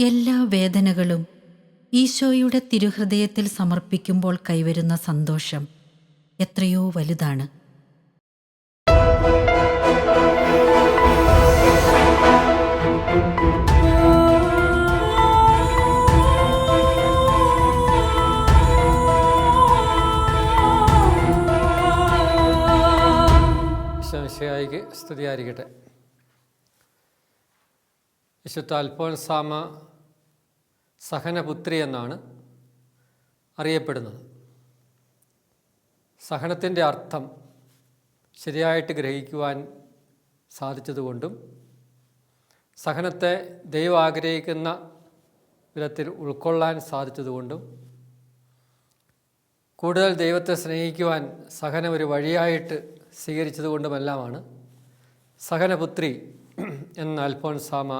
എല്ലാ വേദനകളും ഈശോയുടെ തിരുഹൃദയത്തിൽ സമർപ്പിക്കുമ്പോൾ കൈവരുന്ന സന്തോഷം എത്രയോ വലുതാണ്. ഈശോമിശിഹായ്ക്ക് സ്തുതിയായിരിക്കട്ടെ. വിശുദ്ധ അൽഫോൻസാമ സഹനപുത്രി എന്നാണ് അറിയപ്പെടുന്നത്. സഹനത്തിൻ്റെ അർത്ഥം ശരിയായിട്ട് ഗ്രഹിക്കുവാൻ സാധിച്ചതുകൊണ്ടും സഹനത്തെ ദൈവം ആഗ്രഹിക്കുന്ന വിധത്തിൽ ഉൾക്കൊള്ളാൻ സാധിച്ചതുകൊണ്ടും കൂടുതൽ ദൈവത്തെ സ്നേഹിക്കുവാൻ സഹനം ഒരു വഴിയായിട്ട് സ്വീകരിച്ചതുകൊണ്ടുമെല്ലാമാണ് സഹനപുത്രി എന്ന അൽഫോൻസാമ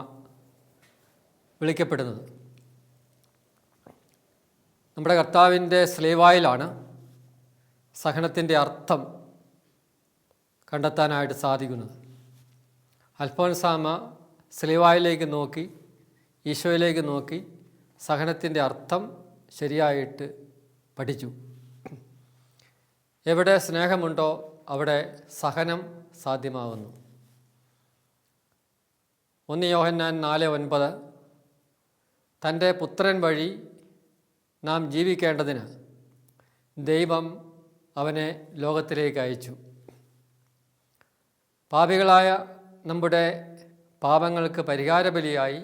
വിളിക്കപ്പെടുന്നത്. നമ്മുടെ കർത്താവിൻ്റെ സ്ലേവായിലാണ് സഹനത്തിൻ്റെ അർത്ഥം കണ്ടെത്താനായിട്ട് സാധിക്കുന്നത്. അൽഫോൻസാമ സ്ലേവായിലേക്ക് നോക്കി, ഈശോയിലേക്ക് നോക്കി സഹനത്തിൻ്റെ അർത്ഥം ശരിയായിട്ട് പഠിച്ചു. എവിടെ സ്നേഹമുണ്ടോ അവിടെ സഹനം സാധ്യമാവുന്നു. 1 യോഹന്നാൻ 4:9 തൻ്റെ പുത്രൻ വഴി നാം ജീവിക്കേണ്ടതിന് ദൈവം അവനെ ലോകത്തിലേക്ക് അയച്ചു. പാപികളായ നമ്മുടെ പാപങ്ങൾക്ക് പരിഹാരബലിയായി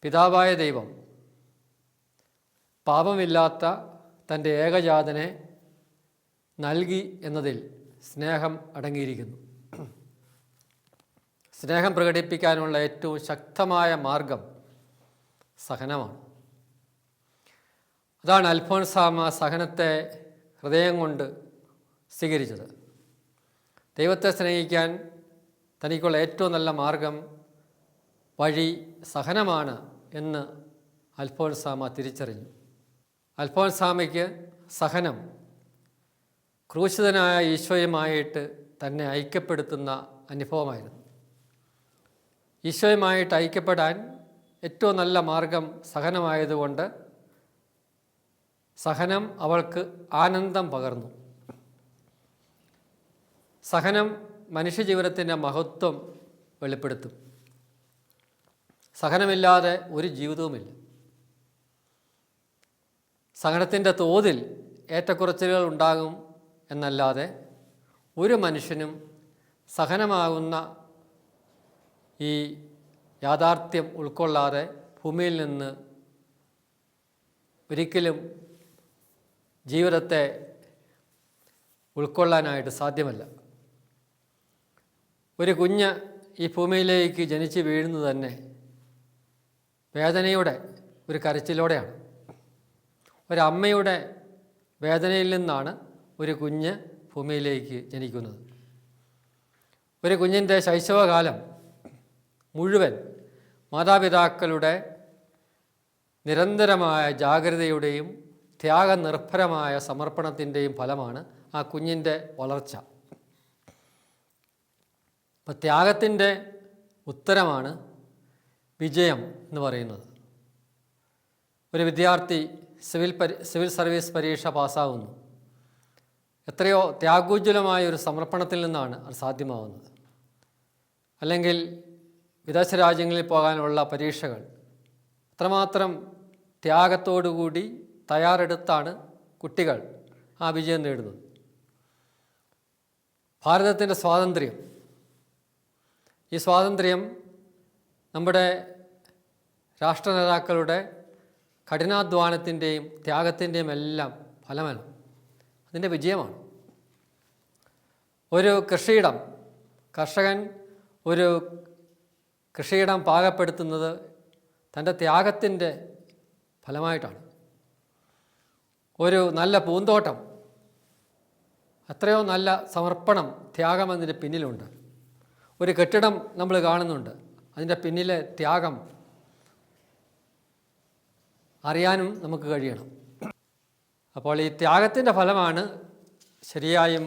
പിതാവായ ദൈവം പാപമില്ലാത്ത തൻ്റെ ഏകജാതനെ നൽകി എന്നതിൽ സ്നേഹം അടങ്ങിയിരിക്കുന്നു. സ്നേഹം പ്രകടിപ്പിക്കാനുള്ള ഏറ്റവും ശക്തമായ മാർഗം സഹനമാണ്. അതാണ് അൽഫോൻസാമ സഹനത്തെ ഹൃദയം കൊണ്ട് സ്വീകരിച്ചത്. ദൈവത്തെ സ്നേഹിക്കാൻ തനിക്കുള്ള ഏറ്റവും നല്ല മാർഗം വഴി സഹനമാണ് എന്ന് അൽഫോൻസാമ തിരിച്ചറിഞ്ഞു. അൽഫോൻസാമയ്ക്ക് സഹനം ക്രൂശിതനായ ഈശോയുമായിട്ട് തന്നെ ഐക്യപ്പെടുത്തുന്ന അനുഭവമായിരുന്നു. ഈശോയുമായിട്ട് ഐക്യപ്പെടാൻ ഏറ്റവും നല്ല മാർഗം സഹനമായതുകൊണ്ട് സഹനം അവൾക്ക് ആനന്ദം പകർന്നു. സഹനം മനുഷ്യജീവിതത്തിൻ്റെ മഹത്വം വെളിപ്പെടുത്തും. സഹനമില്ലാതെ ഒരു ജീവിതവുമില്ല. സഹനത്തിൻ്റെ തോതിൽ ഏറ്റക്കുറച്ചിലുകൾ ഉണ്ടാകും എന്നല്ലാതെ ഒരു മനുഷ്യനും സഹനമാകുന്ന ഈ യാഥാർത്ഥ്യം ഉൾക്കൊള്ളാതെ ഭൂമിയിൽ നിന്ന് ഒരിക്കലും ജീവിതത്തെ ഉൾക്കൊള്ളാനായിട്ട് സാധ്യമല്ല. ഒരു കുഞ്ഞ് ഈ ഭൂമിയിലേക്ക് ജനിച്ച് വീഴുന്നത് തന്നെ വേദനയുടെ ഒരു കരച്ചിലോടെയാണ്. ഒരമ്മയുടെ വേദനയിൽ നിന്നാണ് ഒരു കുഞ്ഞ് ഭൂമിയിലേക്ക് ജനിക്കുന്നത്. ഒരു കുഞ്ഞിൻ്റെ ശൈശവകാലം മുഴുവൻ മാതാപിതാക്കളുടെ നിരന്തരമായ ജാഗ്രതയുടെയും ത്യാഗനിർഭരമായ സമർപ്പണത്തിൻ്റെയും ഫലമാണ് ആ കുഞ്ഞിൻ്റെ വളർച്ച. അപ്പോൾ ത്യാഗത്തിൻ്റെ ഉത്തരമാണ് വിജയം എന്ന് പറയുന്നത്. ഒരു വിദ്യാർത്ഥി സിവിൽ സർവീസ് പരീക്ഷ പാസ്സാവുന്നു. എത്രയോ ത്യാഗോജ്വലമായ ഒരു സമർപ്പണത്തിൽ നിന്നാണ് അത് സാധ്യമാവുന്നത്. അല്ലെങ്കിൽ വിദേശ രാജ്യങ്ങളിൽ പോകാനുള്ള പരീക്ഷകൾ അത്രമാത്രം ത്യാഗത്തോടുകൂടി തയ്യാറെടുത്താണ് കുട്ടികൾ ആ വിജയം നേടുന്നത്. ഭാരതത്തിൻ്റെ സ്വാതന്ത്ര്യം, ഈ സ്വാതന്ത്ര്യം നമ്മുടെ രാഷ്ട്ര നേതാക്കളുടെ കഠിനാധ്വാനത്തിൻ്റെയും ത്യാഗത്തിൻ്റെയും എല്ലാം ഫലമാണ്, അതിൻ്റെ വിജയമാണ്. ഒരു കൃഷിയിടം, കർഷകൻ ഒരു കൃഷിയിടം പാകപ്പെടുത്തുന്നത് തൻ്റെ ത്യാഗത്തിൻ്റെ ഫലമായിട്ടാണ്. ഒരു നല്ല പൂന്തോട്ടം, എത്രയോ നല്ല സമർപ്പണം, ത്യാഗം അതിൻ്റെ പിന്നിലുണ്ട്. ഒരു കെട്ടിടം നമ്മൾ കാണുന്നുണ്ട്, അതിൻ്റെ പിന്നിലെ ത്യാഗം അറിയാനും നമുക്ക് കഴിയണം. അപ്പോൾ ഈ ത്യാഗത്തിൻ്റെ ഫലമാണ് ശരിയായും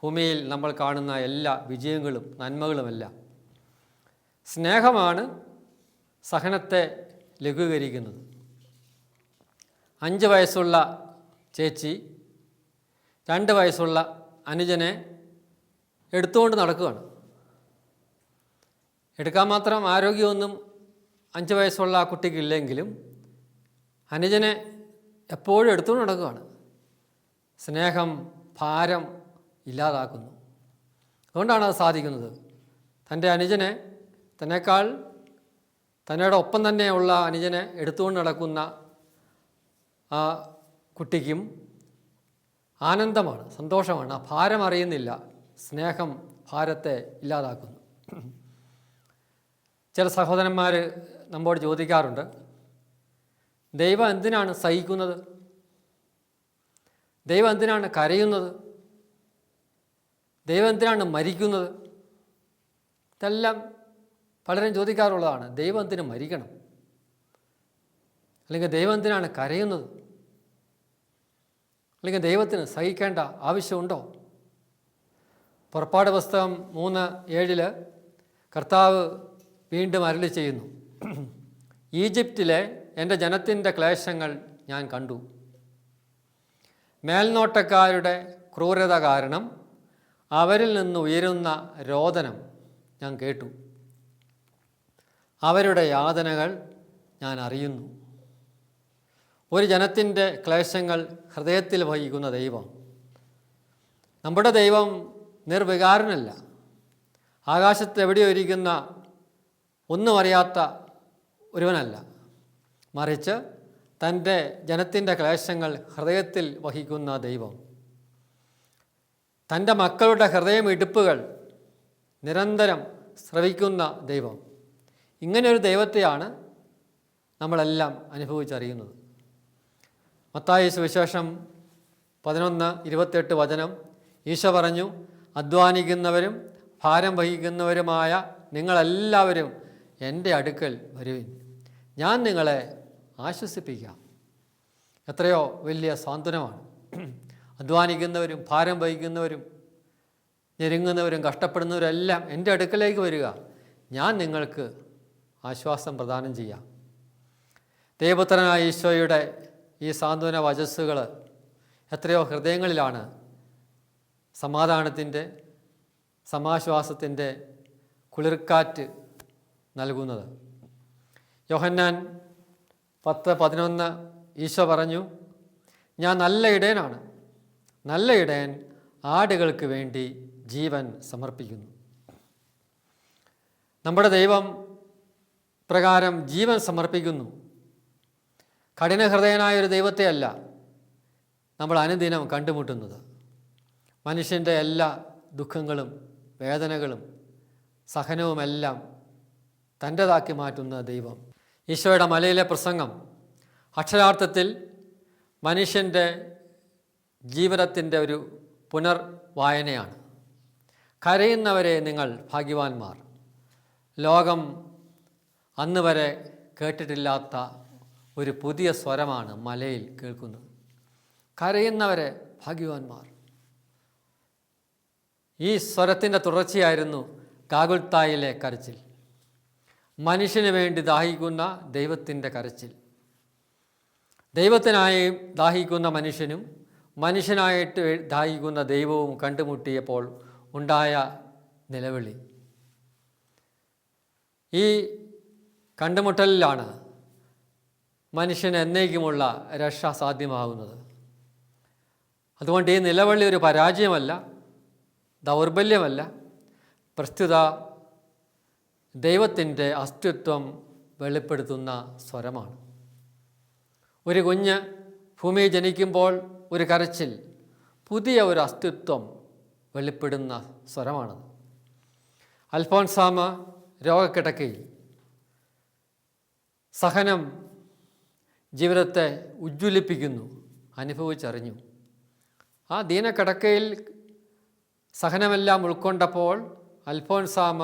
ഭൂമിയിൽ നമ്മൾ കാണുന്ന എല്ലാ വിജയങ്ങളും നന്മകളുമെല്ലാം. സ്നേഹമാണ് സഹനത്തെ ലഘൂകരിക്കുന്നത്. 5 വയസ്സുള്ള ചേച്ചി 2 വയസ്സുള്ള അനുജനെ എടുത്തുകൊണ്ട് നടക്കുകയാണ്. എടുക്കാൻ മാത്രം ആരോഗ്യമൊന്നും 5 വയസ്സുള്ള ആ കുട്ടിക്കില്ലെങ്കിലും അനുജനെ എപ്പോഴും എടുത്തുകൊണ്ട് നടക്കുകയാണ്. സ്നേഹം ഭാരം ഇല്ലാതാക്കുന്നു. അതുകൊണ്ടാണ് അത് സാധിക്കുന്നത്. തൻ്റെ അനുജനെ തന്നെക്കാൾ തന്നോട് ഒപ്പം തന്നെയുള്ള അനുജനെ എടുത്തുകൊണ്ട് നടക്കുന്ന ആ കുട്ടിക്കും ആനന്ദമാണ്, സന്തോഷമാണ്. ആ ഭാരം അറിയുന്നില്ല. സ്നേഹം ഭാരത്തെ ഇല്ലാതാക്കുന്നു. ചില സഹോദരന്മാർ നമ്മോട് ചോദിക്കാറുണ്ട്, ദൈവം എന്തിനാണ് സഹിക്കുന്നത്? ദൈവം എന്തിനാണ് കരയുന്നത്? ദൈവം എന്തിനാണ് മരിക്കുന്നത്? ഇതെല്ലാം പലരും ചോദിക്കാറുള്ളതാണ്. ദൈവം എന്തിനു മരിക്കണം? അല്ലെങ്കിൽ ദൈവം എന്തിനാണ് കരയുന്നത്? അല്ലെങ്കിൽ ദൈവത്തിന് സഹിക്കേണ്ട ആവശ്യമുണ്ടോ? പുറപ്പാട് പുസ്തകം 3:7 കർത്താവ് വീണ്ടും അരുളി ചെയ്യുന്നു, ഈജിപ്തിലെ എൻ്റെ ജനത്തിൻ്റെ ക്ലേശങ്ങൾ ഞാൻ കണ്ടു. മേൽനോട്ടക്കാരുടെ ക്രൂരത കാരണം അവരിൽ നിന്ന് ഉയരുന്ന രോദനം ഞാൻ കേട്ടു. അവരുടെ യാതനകൾ ഞാൻ അറിയുന്നു. ഒരു ജനത്തിൻ്റെ ക്ലേശങ്ങൾ ഹൃദയത്തിൽ വഹിക്കുന്ന ദൈവം. നമ്മുടെ ദൈവം നിർവികാരനല്ല. ആകാശത്ത് എവിടെയോ ഇരിക്കുന്ന ഒന്നും അറിയാത്ത ഒരുവനല്ല. മറിച്ച് തൻ്റെ ജനത്തിൻ്റെ ക്ലേശങ്ങൾ ഹൃദയത്തിൽ വഹിക്കുന്ന ദൈവം. തൻ്റെ മക്കളുടെ ഹൃദയമിടിപ്പുകൾ നിരന്തരം ശ്രവിക്കുന്ന ദൈവം. ഇങ്ങനെയൊരു ദൈവത്തെയാണ് നമ്മളെല്ലാം അനുഭവിച്ചറിയുന്നത്. മത്തായി സുവിശേഷം 11:28 വചനം ഈശോ പറഞ്ഞു, അധ്വാനിക്കുന്നവരും ഭാരം വഹിക്കുന്നവരുമായ നിങ്ങളെല്ലാവരും എൻ്റെ അടുക്കൽ വരുവിൻ, ഞാൻ നിങ്ങളെ ആശ്വസിപ്പിക്കാം. എത്രയോ വലിയ സാന്ത്വനമാണ്. അധ്വാനിക്കുന്നവരും ഭാരം വഹിക്കുന്നവരും ഞെരുങ്ങുന്നവരും കഷ്ടപ്പെടുന്നവരെല്ലാം എൻ്റെ അടുക്കലേക്ക് വരിക, ഞാൻ നിങ്ങൾക്ക് ആശ്വാസം പ്രദാനം ചെയ്യാം. ദൈവപുത്രനായ ഈശോയുടെ ഈ സാന്ത്വന വചസ്സുകൾ എത്രയോ ഹൃദയങ്ങളിലാണ് സമാധാനത്തിൻ്റെ സമാശ്വാസത്തിൻ്റെ കുളിർക്കാറ്റ് നൽകുന്നത്. യോഹന്നാൻ 10:11 ഈശോ പറഞ്ഞു, ഞാൻ നല്ല ഇടയനാണ്. നല്ല ഇടയൻ ആടുകൾക്ക് വേണ്ടി ജീവൻ സമർപ്പിക്കുന്നു. നമ്മുടെ ദൈവം പ്രകാരം ജീവൻ സമർപ്പിക്കുന്നു. കഠിനഹൃദയനായൊരു ദൈവത്തെയല്ല നമ്മൾ അനുദിനം കണ്ടുമുട്ടുന്നത്. മനുഷ്യൻ്റെ എല്ലാ ദുഃഖങ്ങളും വേദനകളും സഹനവുമെല്ലാം തൻ്റെതാക്കി മാറ്റുന്ന ദൈവം. ഈശോയുടെ മലയിലെ പ്രസംഗം അക്ഷരാർത്ഥത്തിൽ മനുഷ്യൻ്റെ ജീവിതത്തിൻ്റെ ഒരു പുനർവായനയാണ്. കരയുന്നവരെ നിങ്ങൾ ഭാഗ്യവാന്മാർ. ലോകം അന്ന് വരെ കേട്ടിട്ടില്ലാത്ത ഒരു പുതിയ സ്വരമാണ് മലയിൽ കേൾക്കുന്നത്. കരയുന്നവരെ ഭാഗ്യവാന്മാർ. ഈ സ്വരത്തിൻ്റെ തുടർച്ചയായിരുന്നു ഗാഗുൽത്തായിലെ കരച്ചിൽ. മനുഷ്യന് വേണ്ടി ദാഹിക്കുന്ന ദൈവത്തിൻ്റെ കരച്ചിൽ. ദൈവത്തിനായി ദാഹിക്കുന്ന മനുഷ്യനും മനുഷ്യനായിട്ട് ദാഹിക്കുന്ന ദൈവവും കണ്ടുമുട്ടിയപ്പോൾ ഉണ്ടായ നിലവിളി. ഈ കണ്ടുമുട്ടലിലാണ് മനുഷ്യന് എന്നേക്കുമുള്ള രക്ഷ സാധ്യമാകുന്നത്. അതുകൊണ്ട് ഈ നിലവിളി ഒരു പരാജയമല്ല, ദൗർബല്യമല്ല, പ്രസ്തുത ദൈവത്തിൻ്റെ അസ്തിത്വം വെളിപ്പെടുത്തുന്ന സ്വരമാണ്. ഒരു കുഞ്ഞ് ഭൂമിയിൽ ജനിക്കുമ്പോൾ ഒരു കരച്ചിൽ, പുതിയ ഒരു അസ്തിത്വം വെളിപ്പെടുന്ന സ്വരമാണത്. അൽഫോൻസാമ രോഗക്കിടക്കയിൽ സഹനം ജീവിതത്തെ ഉജ്ജ്വലിപ്പിക്കുന്നു, അനുഭവിച്ചറിഞ്ഞു. ആ ദീനക്കിടക്കയിൽ സഹനമെല്ലാം ഉൾക്കൊണ്ടപ്പോൾ അൽഫോൻസാമ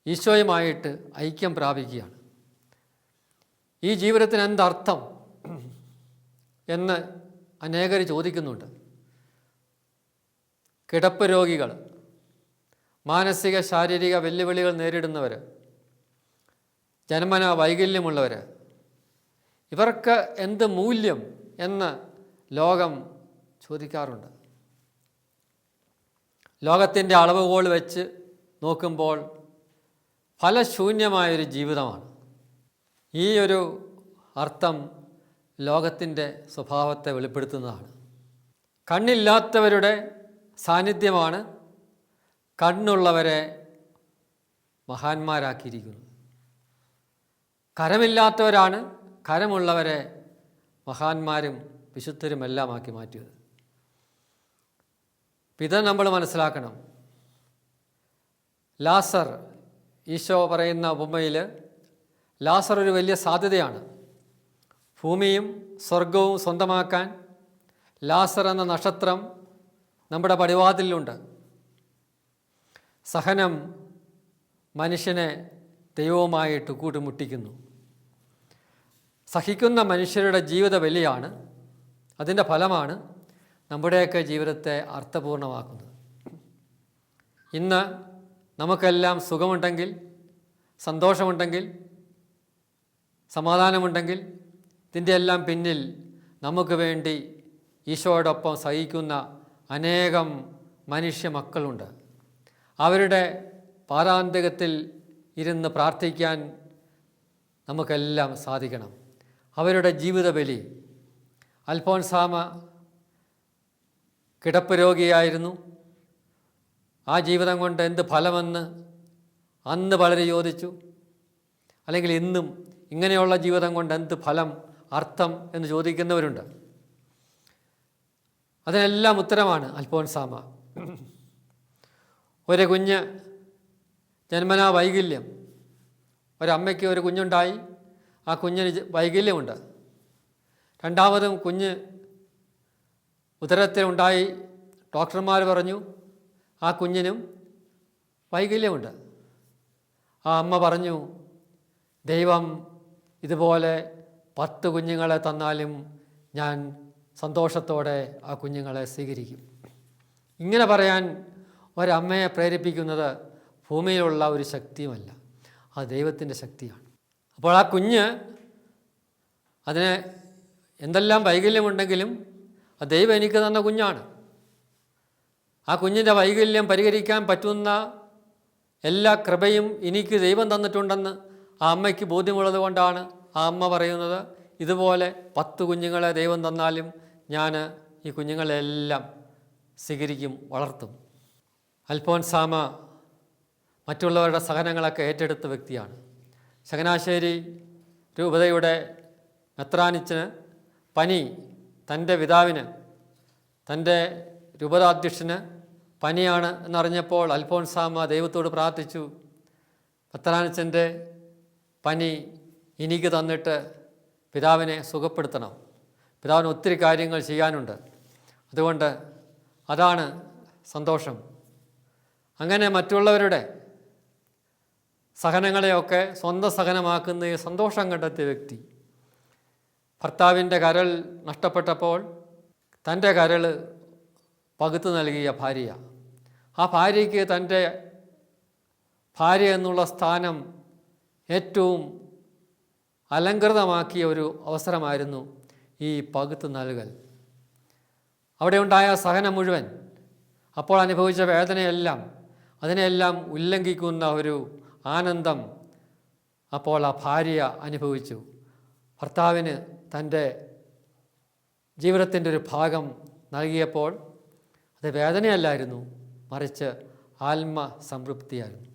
ഈശോയുമായിട്ട് ഐക്യം പ്രാപിക്കുകയാണ്. ഈ ജീവിതത്തിന് എന്തർത്ഥം എന്ന് അനേകർ ചോദിക്കുന്നുണ്ട്. കിടപ്പ് രോഗികൾ, മാനസിക ശാരീരിക വെല്ലുവിളികൾ നേരിടുന്നവർ, ജന്മന വൈകല്യമുള്ളവർ, ഇവർക്ക് എന്ത് മൂല്യം എന്ന് ലോകം ചോദിക്കാറുണ്ട്. ലോകത്തിൻ്റെ അളവുകോൽ വെച്ച് നോക്കുമ്പോൾ ഫലശൂന്യമായൊരു ജീവിതമാണ്. ഈ ഒരു അർത്ഥം ലോകത്തിൻ്റെ സ്വഭാവത്തെ വെളിപ്പെടുത്തുന്നതാണ്. കണ്ണില്ലാത്തവരുടെ സാന്നിധ്യമാണ് കണ്ണുള്ളവരെ മഹാന്മാരാക്കിയിരിക്കുന്നത്. കരമില്ലാത്തവരാണ് കരമുള്ളവരെ മഹാന്മാരും വിശുദ്ധരുമെല്ലാമാക്കി മാറ്റിയത്. ഇത് നമ്മൾ മനസ്സിലാക്കണം. ലാസർ, ഈശോ പറയുന്ന ഉപമയിൽ ലാസർ ഒരു വലിയ സാധ്യതയാണ്. ഭൂമിയും സ്വർഗവും സ്വന്തമാക്കാൻ ലാസർ എന്ന നക്ഷത്രം നമ്മുടെ പടിവാതിലുണ്ട്. സഹനം മനുഷ്യനെ ദൈവവുമായിട്ട് കൂട്ടുമുട്ടിക്കുന്നു. സഹിക്കുന്ന മനുഷ്യരുടെ ജീവിത ബലിയാണ്, അതിൻ്റെ ഫലമാണ് നമ്മുടെയൊക്കെ ജീവിതത്തെ അർത്ഥപൂർണമാക്കുന്നത്. ഇന്ന് നമുക്കെല്ലാം സുഖമുണ്ടെങ്കിൽ, സന്തോഷമുണ്ടെങ്കിൽ, സമാധാനമുണ്ടെങ്കിൽ, ഇതിൻ്റെ എല്ലാം പിന്നിൽ നമുക്ക് വേണ്ടി ഈശോയോടൊപ്പം സഹിക്കുന്ന അനേകം മനുഷ്യ മക്കളുണ്ട്. അവരുടെ പാരാന്തികത്തിൽ ഇരുന്ന് പ്രാർത്ഥിക്കാൻ നമുക്കെല്ലാം സാധിക്കണം. അവരുടെ ജീവിത ബലി. അൽഫോൻസാമ കിടപ്പ് രോഗിയായിരുന്നു. ആ ജീവിതം കൊണ്ട് എന്ത് ഫലമെന്ന് അന്ന് പലരും ചോദിച്ചു. അല്ലെങ്കിൽ ഇന്നും ഇങ്ങനെയുള്ള ജീവിതം കൊണ്ട് എന്ത് ഫലം, അർത്ഥം എന്ന് ചോദിക്കുന്നവരുണ്ട്. അതിനെല്ലാം ഉത്തരമാണ് അൽഫോൻസാമ. ഒരു കുഞ്ഞ് ജന്മനാ വൈകല്യം, ഒരമ്മയ്ക്ക് ഒരു കുഞ്ഞുണ്ടായി, ആ കുഞ്ഞിന് വൈകല്യമുണ്ട്. രണ്ടാമതും കുഞ്ഞ് ഉദരത്തിലുണ്ടായി, ഡോക്ടർമാർ പറഞ്ഞു ആ കുഞ്ഞിനും വൈകല്യമുണ്ട്. ആ അമ്മ പറഞ്ഞു, ദൈവം ഇതുപോലെ 10 കുഞ്ഞുങ്ങളെ തന്നാലും ഞാൻ സന്തോഷത്തോടെ ആ കുഞ്ഞുങ്ങളെ സ്വീകരിക്കും. ഇങ്ങനെ പറയാൻ ഒരമ്മയെ പ്രേരിപ്പിക്കുന്നത് ഭൂമിയിലുള്ള ഒരു ശക്തിയുമല്ല, അത് ദൈവത്തിൻ്റെ ശക്തിയാണ്. അപ്പോൾ ആ കുഞ്ഞ്, അതിന് എന്തെല്ലാം വൈകല്യമുണ്ടെങ്കിലും ആ ദൈവം എനിക്ക് തന്ന കുഞ്ഞാണ്. ആ കുഞ്ഞിൻ്റെ വൈകല്യം പരിഹരിക്കാൻ പറ്റുന്ന എല്ലാ കൃപയും എനിക്ക് ദൈവം തന്നിട്ടുണ്ടെന്ന് ആ അമ്മയ്ക്ക് ബോധ്യമുള്ളത് കൊണ്ടാണ് ആ അമ്മ പറയുന്നത്, ഇതുപോലെ 10 കുഞ്ഞുങ്ങളെ ദൈവം തന്നാലും ഞാൻ ഈ കുഞ്ഞുങ്ങളെല്ലാം സ്വീകരിക്കും, വളർത്തും. അൽഫോൻസാമ മറ്റുള്ളവരുടെ സഹനങ്ങളൊക്കെ ഏറ്റെടുത്ത വ്യക്തിയാണ്. ചങ്ങനാശ്ശേരി രൂപതയുടെ മെത്രാനിച്ചന് പനി, തൻ്റെ പിതാവിന്, തൻ്റെ രൂപതാധ്യക്ഷന് പനിയാണ് എന്നറിഞ്ഞപ്പോൾ അൽഫോൻസാമ ദൈവത്തോട് പ്രാർത്ഥിച്ചു, മെത്രാനിച്ചൻ്റെ പനി എനിക്ക് തന്നിട്ട് പിതാവിനെ സുഖപ്പെടുത്തണം. പിതാവിന് ഒത്തിരി കാര്യങ്ങൾ ചെയ്യാനുണ്ട്, അതുകൊണ്ട് അതാണ് സന്തോഷം. അങ്ങനെ മറ്റുള്ളവരുടെ സഹനങ്ങളെയൊക്കെ സ്വന്തം സഹനമാക്കുന്ന ഈ സന്തോഷം കണ്ടെത്തിയ വ്യക്തി. ഭർത്താവിൻ്റെ കരൾ നഷ്ടപ്പെട്ടപ്പോൾ തൻ്റെ കരൾ പകുത്തു നൽകിയ ഭാര്യ. ആ ഭാര്യയ്ക്ക് തൻ്റെ ഭാര്യ എന്നുള്ള സ്ഥാനം ഏറ്റവും അലങ്കൃതമാക്കിയ ഒരു അവസരമായിരുന്നു ഈ പകുത്തു നൽകൽ. അവിടെ ഉണ്ടായ സഹനം മുഴുവൻ, അപ്പോൾ അനുഭവിച്ച വേദനയെല്ലാം, അതിനെല്ലാം ഉല്ലംഘിക്കുന്ന ഒരു ആനന്ദം അപ്പോൾ ആ ഭാര്യ അനുഭവിച്ചു. ഭർത്താവിന് തൻ്റെ ജീവിതത്തിൻ്റെ ഒരു ഭാഗം നൽകിയപ്പോൾ അത് വേദനയല്ലായിരുന്നു, മറിച്ച് ആത്മസംതൃപ്തിയായിരുന്നു.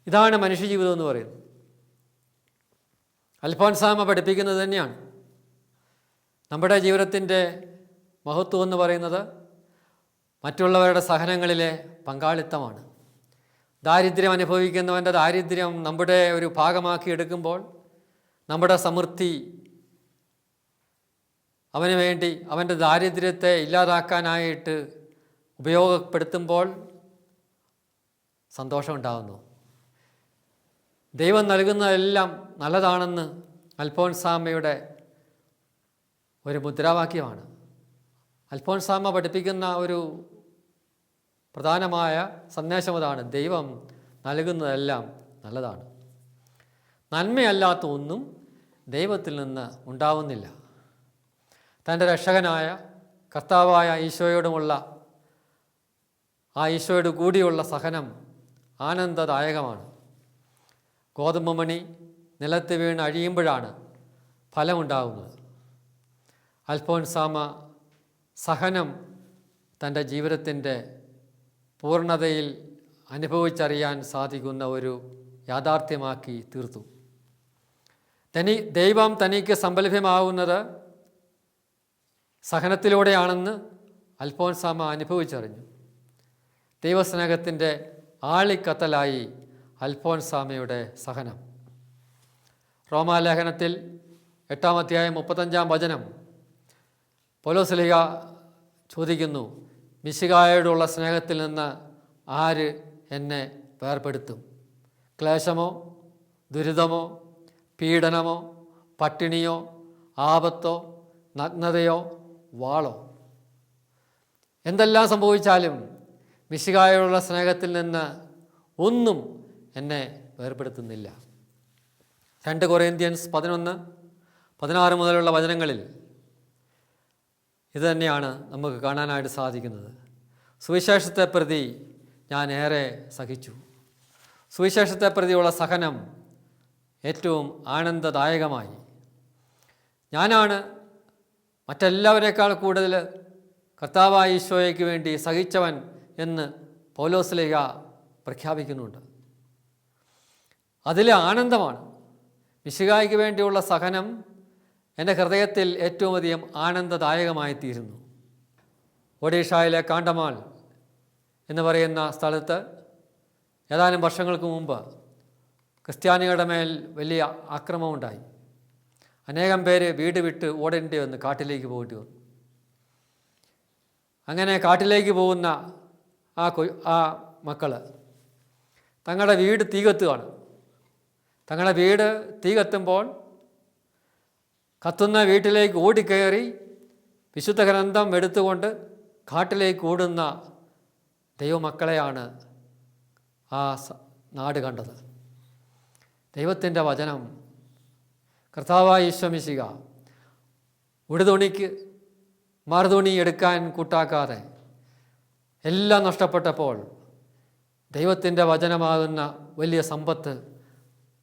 ഇതാണ് മനുഷ്യജീവിതം എന്ന് പറയുന്നത്. അൽഫോൻസാമ പഠിപ്പിക്കുന്നത് തന്നെയാണ്. നമ്മുടെ ജീവിതത്തിൻ്റെ മഹത്വം എന്ന് പറയുന്നത് മറ്റുള്ളവരുടെ സഹനങ്ങളിലെ പങ്കാളിത്തമാണ്. ദാരിദ്ര്യം അനുഭവിക്കുന്നവൻ്റെ ദാരിദ്ര്യം നമ്മുടെ ഒരു ഭാഗമാക്കി എടുക്കുമ്പോൾ, നമ്മുടെ സമൃദ്ധി അവന് വേണ്ടി അവൻ്റെ ദാരിദ്ര്യത്തെ ഇല്ലാതാക്കാനായിട്ട് ഉപയോഗപ്പെടുത്തുമ്പോൾ സന്തോഷമുണ്ടാകുന്നു. ദൈവം നൽകുന്നതെല്ലാം നല്ലതാണെന്ന് അൽഫോൻസാമയുടെ ഒരു മുദ്രാവാക്യമാണ്. അൽഫോൻസാമ പഠിപ്പിക്കുന്ന ഒരു പ്രധാനമായ സന്ദേശം അതാണ്, ദൈവം നൽകുന്നതെല്ലാം നല്ലതാണ്. നന്മയല്ലാത്ത ഒന്നും ദൈവത്തിൽ നിന്ന് ഉണ്ടാവുന്നില്ല. തൻ്റെ രക്ഷകനായ കർത്താവായ ഈശോയോടുമുള്ള ആ ഈശോയോട് കൂടിയുള്ള സഹനം ആനന്ദദായകമാണ്. ഗോതമ്പ് മണി നിലത്ത് വീണ് അഴിയുമ്പോഴാണ് ഫലമുണ്ടാകുന്നത്. അൽഫോൻസാമ സഹനം തൻ്റെ ജീവിതത്തിൻ്റെ പൂർണ്ണതയിൽ അനുഭവിച്ചറിയാൻ സാധിക്കുന്ന ഒരു യാഥാർത്ഥ്യമാക്കി തീർത്തു. ദൈവം തനിക്ക് സംബലഭ്യമാവുന്നത് സഹനത്തിലൂടെയാണെന്ന് അൽഫോൻസാമ അനുഭവിച്ചറിഞ്ഞു. ദൈവസ്നേഹത്തിൻ്റെ ആളിക്കത്തലായി അൽഫോൻസാമയുടെ സഹനം. റോമാലേഖനത്തിൽ 8-ാം അധ്യായം 35-ാം വചനം പൗലോസ്ലീഹ ചോദിക്കുന്നു, മിശിഹായോടുള്ള സ്നേഹത്തിൽ നിന്ന് ആര് എന്നെ വേർപെടുത്തും? ക്ലേശമോ, ദുരിതമോ, പീഡനമോ, പട്ടിണിയോ, ആപത്തോ, നഗ്നതയോ, വാളോ? എന്തെല്ലാം സംഭവിച്ചാലും മിശിഹായോടുള്ള സ്നേഹത്തിൽ നിന്ന് ഒന്നും എന്നെ വേർപെടുത്തുന്നില്ല. 2 കൊറിന്ത്യൻസ് 11-16 മുതലുള്ള വചനങ്ങളിൽ ഇതുതന്നെയാണ് നമുക്ക് കാണാനായിട്ട് സാധിക്കുന്നത്. സുവിശേഷത്തെ പ്രതി ഞാൻ ഏറെ സഹിച്ചു. സുവിശേഷത്തെ പ്രതിയുള്ള സഹനം ഏറ്റവും ആനന്ദദായകമായി. ഞാനാണ് മറ്റെല്ലാവരേക്കാൾ കൂടുതൽ കർത്താവായ ഈശോയ്ക്ക് വേണ്ടി സഹിച്ചവൻ എന്ന് പൗലോസ്ലീഹ പ്രഖ്യാപിക്കുന്നുണ്ട്. അതിലെ ആനന്ദമാണ്. മിശിഹായ്ക്ക് വേണ്ടിയുള്ള സഹനം എൻ്റെ ഹൃദയത്തിൽ ഏറ്റവും അധികം ആനന്ദദായകമായി തീരുന്നു. ഒഡീഷയിലെ കാണ്ടമാൽ എന്ന് പറയുന്ന സ്ഥലത്ത് ഏതാനും വർഷങ്ങൾക്ക് മുമ്പ് ക്രിസ്ത്യാനികളുടെ മേൽ വലിയ ആക്രമണമുണ്ടായി. അനേകം പേര് വീട് വിട്ട് ഓടേണ്ടി വന്നു, കാട്ടിലേക്ക് പോയിട്ട് വന്നു. അങ്ങനെ കാട്ടിലേക്ക് പോകുന്ന ആ മക്കൾ തങ്ങളുടെ വീട് തീ കത്തുകയാണ്. തങ്ങളുടെ വീട് തീ കത്തുമ്പോൾ കത്തുന്ന വീട്ടിലേക്ക് ഓടിക്കയറി വിശുദ്ധ ഗ്രന്ഥം എടുത്തുകൊണ്ട് കാട്ടിലേക്ക് ഓടുന്ന ദൈവമക്കളെയാണ് ആ നാട് കണ്ടത്. ദൈവത്തിൻ്റെ വചനം കർത്താവായ ഈശോ മിശിഹ ഉടുതുണിക്ക് മറുതുണി എടുക്കാൻ കൂട്ടാക്കാതെ എല്ലാം നഷ്ടപ്പെട്ടപ്പോൾ ദൈവത്തിൻ്റെ വചനമാകുന്ന വലിയ സമ്പത്ത്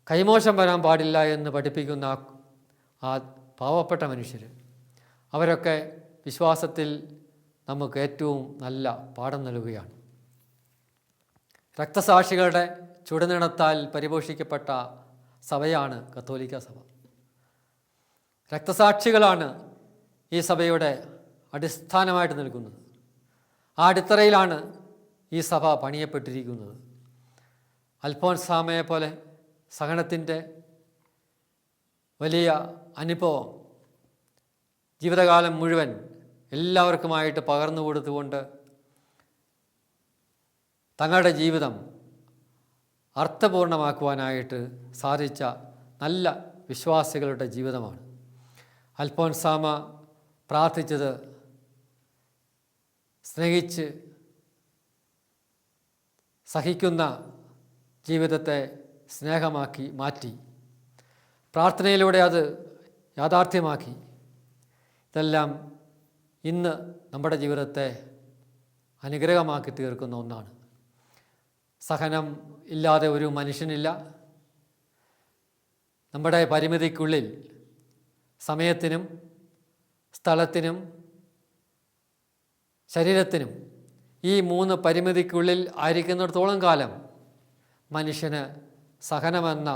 കൈമോശം വരാൻ പാടില്ല എന്ന് പഠിപ്പിക്കുന്ന ആ പാവപ്പെട്ട മനുഷ്യർ, അവരൊക്കെ വിശ്വാസത്തിൽ നമുക്ക് ഏറ്റവും നല്ല പാഠം നൽകുകയാണ്. രക്തസാക്ഷികളുടെ ചുടുനിണത്താൽ പരിപോഷിക്കപ്പെട്ട സഭയാണ് കത്തോലിക്ക സഭ. രക്തസാക്ഷികളാണ് ഈ സഭയുടെ അടിസ്ഥാനമായിട്ട് നിൽക്കുന്നത്. ആ അടിത്തറയിലാണ് ഈ സഭ പണിയപ്പെട്ടിരിക്കുന്നത്. അൽഫോൻസാമയെ പോലെ സഹനത്തിൻ്റെ വലിയ അനുഭവം ജീവിതകാലം മുഴുവൻ എല്ലാവർക്കുമായിട്ട് പകർന്നു കൊടുത്തുകൊണ്ട് തങ്ങളുടെ ജീവിതം അർത്ഥപൂർണമാക്കുവാനായിട്ട് സാധിച്ച നല്ല വിശ്വാസികളുടെ ജീവിതമാണ്. അൽഫോൻസാമ പ്രാർത്ഥിച്ചത് സ്നേഹിച്ച് സഹിക്കുന്ന ജീവിതത്തെ സ്നേഹമാക്കി മാറ്റി. പ്രാർത്ഥനയിലൂടെ അത് യാഥാർത്ഥ്യമാക്കി. ഇതെല്ലാം ഇന്ന് നമ്മുടെ ജീവിതത്തെ അനുഗ്രഹമാക്കി തീർക്കുന്ന ഒന്നാണ്. സഹനം ഇല്ലാതെ ഒരു മനുഷ്യനില്ല. നമ്മുടെ പരിമിതിക്കുള്ളിൽ സമയത്തിനും സ്ഥലത്തിനും ശരീരത്തിനും ഈ 3 പരിമിതിക്കുള്ളിൽ ആയിരിക്കുന്നിടത്തോളം കാലം മനുഷ്യന് സഹനമെന്ന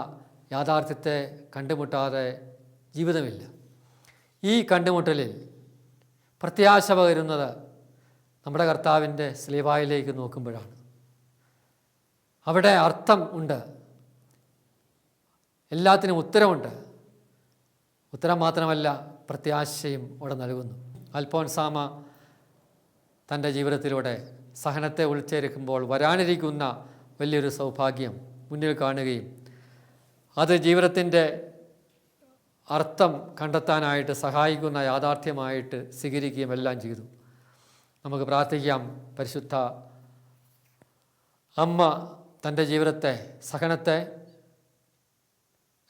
യാഥാർത്ഥ്യത്തെ കണ്ടുമുട്ടാതെ ജീവിതമില്ല. ഈ കണ്ടുമുട്ടലിൽ പ്രത്യാശ പകരുന്നത് നമ്മുടെ കർത്താവിൻ്റെ സ്ലീവായിലേക്ക് നോക്കുമ്പോഴാണ്. അവിടെ അർത്ഥം ഉണ്ട്, എല്ലാത്തിനും ഉത്തരമുണ്ട്. ഉത്തരം മാത്രമല്ല, പ്രത്യാശയും അവിടെ നൽകുന്നു. അൽഫോൻസാമ തൻ്റെ ജീവിതത്തിലൂടെ സഹനത്തെ ഉൾച്ചേർക്കുമ്പോൾ വരാനിരിക്കുന്ന വലിയൊരു സൗഭാഗ്യം മുന്നിൽ കാണുകയും അത് ജീവിതത്തിൻ്റെ അർത്ഥം കണ്ടെത്താനായിട്ട് സഹായിക്കുന്ന യാഥാർത്ഥ്യമായിട്ട് സ്വീകരിക്കുകയും എല്ലാം ചെയ്തു. നമുക്ക് പ്രാർത്ഥിക്കാം. പരിശുദ്ധ അമ്മ തൻ്റെ ജീവിതത്തെ, സഹനത്തെ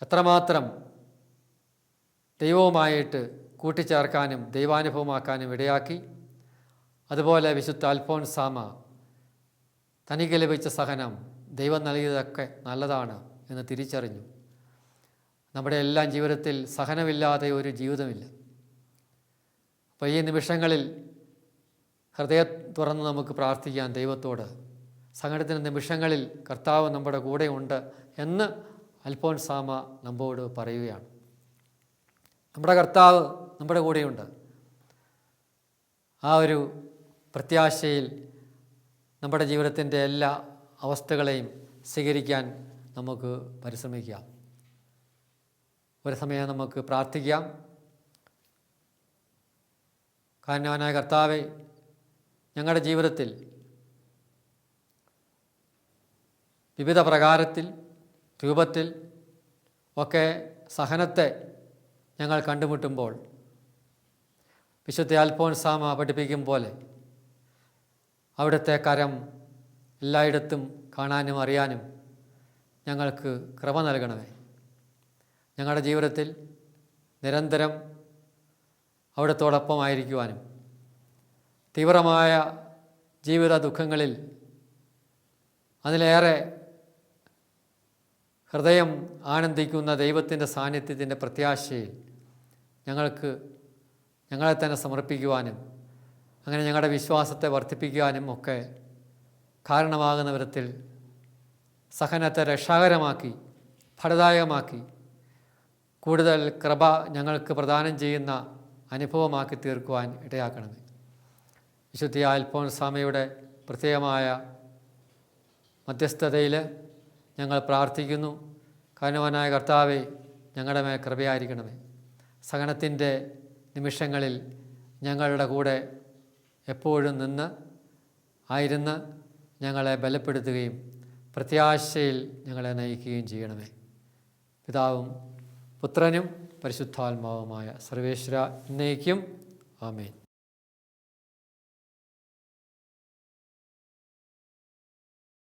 എത്രമാത്രം ദൈവവുമായിട്ട് കൂട്ടിച്ചേർക്കാനും ദൈവാനുഭവമാക്കാനും ഇടയാക്കി. അതുപോലെ വിശുദ്ധ അൽഫോൻസാമ തനിക്ക് ലഭിച്ച സഹനം ദൈവം നൽകിയതൊക്കെ നല്ലതാണ് എന്ന് തിരിച്ചറിഞ്ഞു. നമ്മുടെ എല്ലാം ജീവിതത്തിൽ സഹനമില്ലാതെ ഒരു ജീവിതമില്ല. അപ്പോൾ ഈ നിമിഷങ്ങളിൽ ഹൃദയം തുറന്ന് നമുക്ക് പ്രാർത്ഥിക്കാം ദൈവത്തോട്. സങ്കടത്തിൻ്റെ നിമിഷങ്ങളിൽ കർത്താവ് നമ്മുടെ കൂടെയുണ്ട് എന്ന് അൽഫോൻസാമ നമ്മോട് പറയുകയാണ്. നമ്മുടെ കർത്താവ് നമ്മുടെ കൂടെയുണ്ട്. ആ ഒരു പ്രത്യാശയിൽ നമ്മുടെ ജീവിതത്തിൻ്റെ എല്ലാ അവസ്ഥകളെയും സ്വീകരിക്കാൻ നമുക്ക് പരിശ്രമിക്കാം. ഒരു സമയം നമുക്ക് പ്രാർത്ഥിക്കാം. കാരുണ്യവാനായ കർത്താവേ, ഞങ്ങളുടെ ജീവിതത്തിൽ വിവിധ പ്രകാരത്തിൽ രൂപത്തിൽ ഒക്കെ സഹനത്തെ ഞങ്ങൾ കണ്ടുമുട്ടുമ്പോൾ വിശുദ്ധ അൽഫോൻസാമ പഠിപ്പിക്കും പോലെ അവിടുത്തെ കരം എല്ലായിടത്തും കാണാനും അറിയാനും ഞങ്ങൾക്ക് കൃപ നൽകണമേ. ഞങ്ങളുടെ ജീവിതത്തിൽ നിരന്തരം അവിടുത്തോടൊപ്പമായിരിക്കുവാനും തീവ്രമായ ജീവിത ദുഃഖങ്ങളിൽ അതിലേറെ ഹൃദയം ആനന്ദിക്കുന്ന ദൈവത്തിൻ്റെ സാന്നിധ്യത്തിൻ്റെ പ്രത്യാശയിൽ ഞങ്ങളെ തന്നെ സമർപ്പിക്കുവാനും അങ്ങനെ ഞങ്ങളുടെ വിശ്വാസത്തെ വർദ്ധിപ്പിക്കുവാനും ഒക്കെ കാരണമാകുന്ന വിധത്തിൽ സഹനത്തെ രക്ഷാകരമാക്കി ഫലദായകമാക്കി കൂടുതൽ കൃപ ഞങ്ങൾക്ക് പ്രദാനം ചെയ്യുന്ന അനുഭവമാക്കി തീർക്കുവാൻ ഇടയാക്കണമേ. വിശുദ്ധ അൽഫോൻസാമയുടെ പ്രത്യേകമായ മധ്യസ്ഥതയിൽ ഞങ്ങൾ പ്രാർത്ഥിക്കുന്നു. കാരുണ്യവാനായ കർത്താവേ, ഞങ്ങളുടെ മേൽ കൃപയായിരിക്കണമേ. സഹനത്തിൻ്റെ നിമിഷങ്ങളിൽ ഞങ്ങളുടെ കൂടെ എപ്പോഴും ആയിരുന്ന് ഞങ്ങളെ ബലപ്പെടുത്തുകയും പ്രത്യാശയിൽ ഞങ്ങളെ നയിക്കുകയും ചെയ്യണമേ. പിതാവും പുത്രനും പരിശുദ്ധാത്മാവുമായ സർവേശ്വര എന്നേക്കും ആമേൻ.